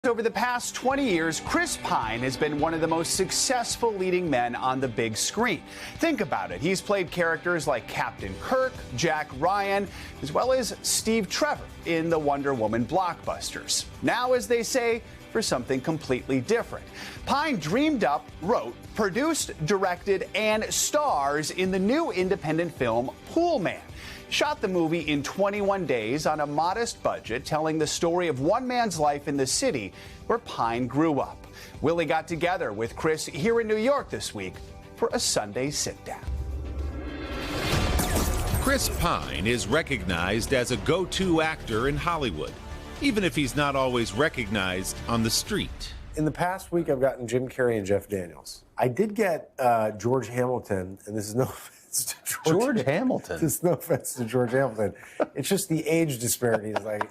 Over the past 20 years, Chris Pine has been one of the most successful leading men on the big screen. Think about it. He's played characters like Captain Kirk, Jack Ryan, as well as Steve Trevor in the Wonder Woman blockbusters. Now, as they say, for something completely different. Pine dreamed up, wrote, produced, directed, and stars in the new independent film Poolman. Shot the movie in 21 days on a modest budget, telling the story of one man's life in the city where Pine grew up. Willie got together with Chris here in New York this week for a Sunday Sitdown. Chris Pine is recognized as a go-to actor in Hollywood, even if he's not always recognized on the street. In the past week, I've gotten Jim Carrey and Jeff Daniels. I did get George Hamilton, and this is no offense to George Hamilton. This is no offense to George Hamilton. It's just the age disparity is like,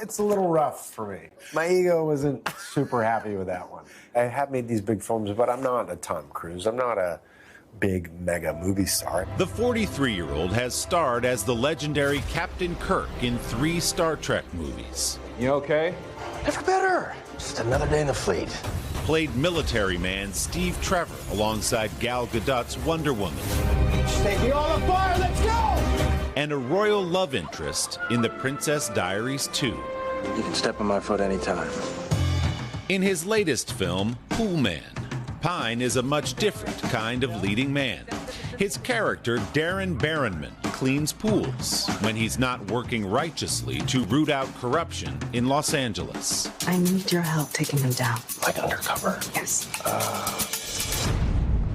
it's a little rough for me. My ego wasn't super happy with that one. I have made these big films, but I'm not a Tom Cruise. I'm not a big mega movie star. The 43-year-old has starred as the legendary Captain Kirk in 3 Star Trek movies. You okay? Never better. Just another day in the fleet. Played military man Steve Trevor alongside Gal Gadot's Wonder Woman. Taking all the fire, let's go! And a royal love interest in The Princess Diaries 2. You can step on my foot anytime. In his latest film, Poolman, Pine is a much different kind of leading man. His character, Darren Barronman, cleans pools when he's not working righteously to root out corruption in Los Angeles. I need your help taking them down. Like undercover? Yes.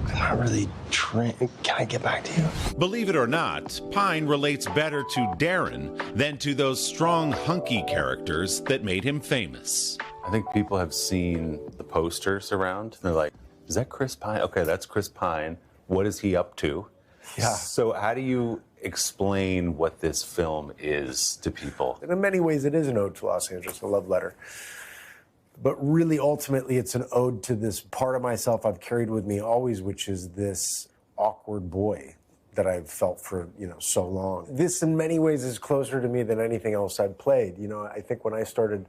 I'm not really trained. Can I get back to you? Believe it or not, Pine relates better to Darren than to those strong, hunky characters that made him famous. I think people have seen the posters around. And they're like, is that Chris Pine? Okay, that's Chris Pine. What is he up to? Yeah. So how do you explain what this film is to people? And in many ways, it is an ode to Los Angeles, a love letter. But really, ultimately, it's an ode to this part of myself I've carried with me always, which is this awkward boy that I've felt for, so long. This, in many ways, is closer to me than anything else I've played. I think when I started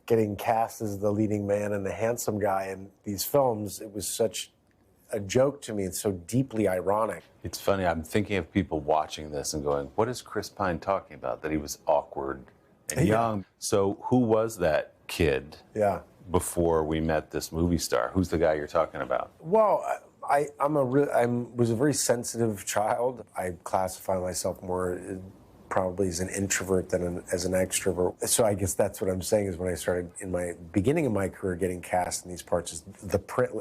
getting cast as the leading man and the handsome guy in these films, it was such a joke to me. It's so deeply ironic. It's funny, I'm thinking of people watching this and going, what is Chris Pine talking about? That he was awkward and young. So who was that kid before we met this movie star? Who's the guy you're talking about? Well, I was a very sensitive child. I classify myself more probably as an introvert than as an extrovert. So I guess that's what I'm saying is when I started in my beginning of my career getting cast in these parts is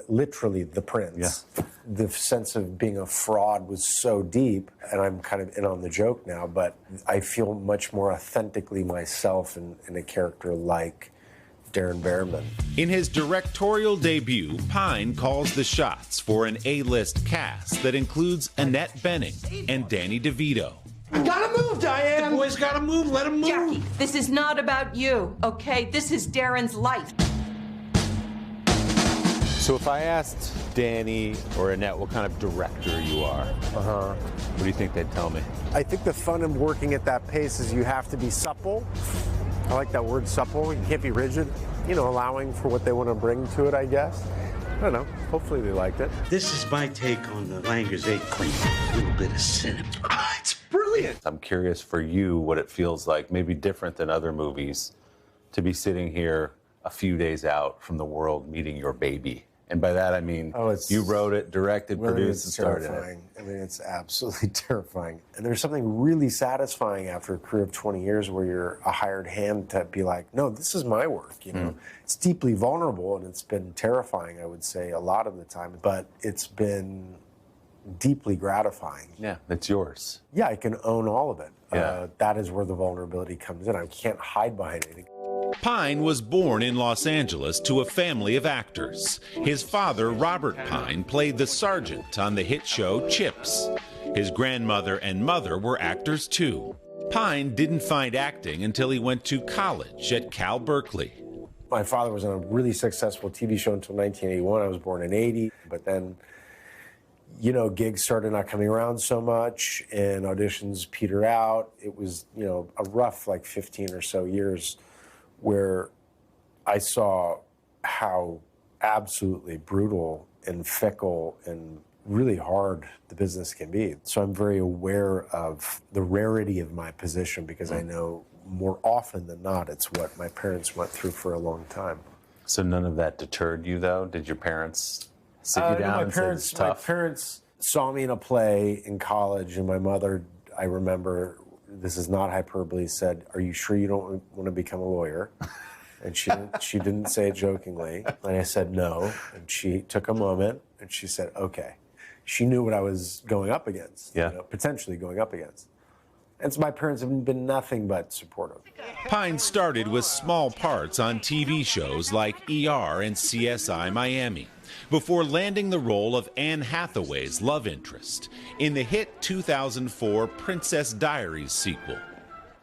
literally the prince. Yeah. The sense of being a fraud was so deep, and I'm kind of in on the joke now, but I feel much more authentically myself in a character like Darren Barronman. In his directorial debut, Pine calls the shots for an A-list cast that includes Annette Bening and Danny DeVito. Gotta move, Diane! The boys gotta move, let him move. Jackie, this is not about you, okay? This is Darren's life. So if I asked Danny or Annette what kind of director you are, what do you think they'd tell me? I think the fun of working at that pace is you have to be supple. I like that word, supple. You can't be rigid, allowing for what they want to bring to it, I guess. I don't know. Hopefully they liked it. This is my take on the Langer's 8 clean. A little bit of cinema. It's brilliant. I'm curious for you what it feels like, maybe different than other movies, to be sitting here a few days out from the world meeting your baby. And by that I mean you wrote it, directed, produced, and starred in it. I mean, it's absolutely terrifying. And there's something really satisfying after a career of 20 years where you're a hired hand to be like, no, this is my work. It's deeply vulnerable, and it's been terrifying, I would say, a lot of the time. But it's been deeply gratifying. Yeah, it's yours. Yeah, I can own all of it. Yeah. That is where the vulnerability comes in. I can't hide behind anything. Pine was born in Los Angeles to a family of actors. His father, Robert Pine, played the sergeant on the hit show Chips. His grandmother and mother were actors too. Pine didn't find acting until he went to college at Cal Berkeley. My father was on a really successful TV show until 1981. I was born in 80, but then gigs started not coming around so much and auditions petered out. It was, a rough 15 or so years where I saw how absolutely brutal and fickle and really hard the business can be. So I'm very aware of the rarity of my position because I know more often than not it's what my parents went through for a long time. So none of that deterred you, though? Did your parents sit you down and say it's tough? My parents saw me in a play in college, and my mother, I remember, this is not hyperbole, said, "Are you sure you don't want to become a lawyer?" And she didn't say it jokingly. And I said no. And she took a moment, and she said, "Okay." She knew what I was going up against, potentially going up against. And so my parents have been nothing but supportive. Pine started with small parts on TV shows like ER and CSI Miami, before landing the role of Anne Hathaway's love interest in the hit 2004 Princess Diaries sequel.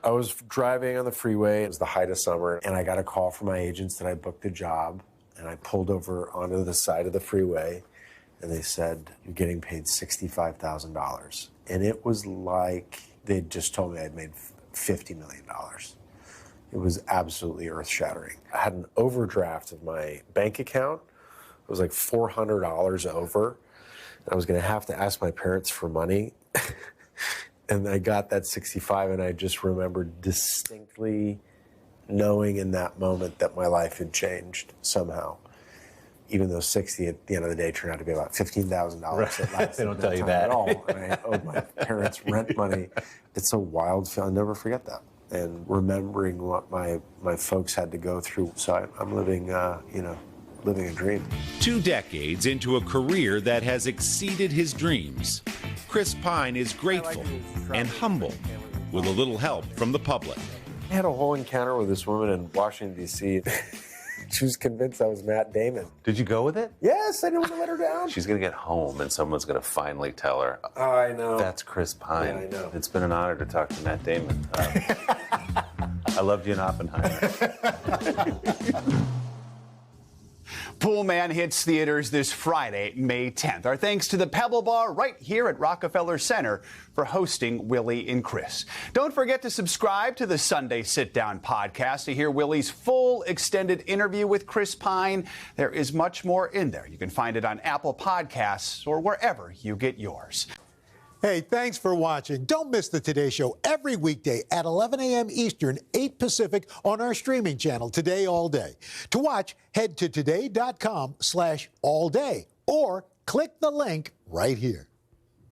I was driving on the freeway, it was the height of summer, and I got a call from my agents that I booked a job, and I pulled over onto the side of the freeway, and they said, "You're getting paid $65,000. And it was like they just told me I'd made $50 million. It was absolutely earth-shattering. I had an overdraft of my bank account. It was like $400 over. I was going to have to ask my parents for money. And I got that 65, and I just remember distinctly knowing in that moment that my life had changed somehow. Even though 60 at the end of the day turned out to be about $15,000 at last. They don't tell you that at all. And I owed my parents rent money. It's a wild feeling. I'll never forget that. And remembering what my folks had to go through. So I'm living, living a dream. 2 decades into a career that has exceeded his dreams, Chris Pine is grateful and humble with a little help from the public. I had a whole encounter with this woman in Washington, D.C. She was convinced I was Matt Damon. Did you go with it? Yes, I didn't want to let her down. She's going to get home and someone's going to finally tell her, "Oh, I know. That's Chris Pine." Yeah, I know. It's been an honor to talk to Matt Damon. I loved you in Oppenheimer. Poolman hits theaters this Friday, May 10th. Our thanks to the Pebble Bar right here at Rockefeller Center for hosting Willie and Chris. Don't forget to subscribe to the Sunday Sitdown podcast to hear Willie's full extended interview with Chris Pine. There is much more in there. You can find it on Apple Podcasts or wherever you get yours. Hey, thanks for watching. Don't miss the Today Show every weekday at 11 a.m. Eastern, 8 Pacific on our streaming channel, Today All Day. To watch, head to today.com/allday or click the link right here.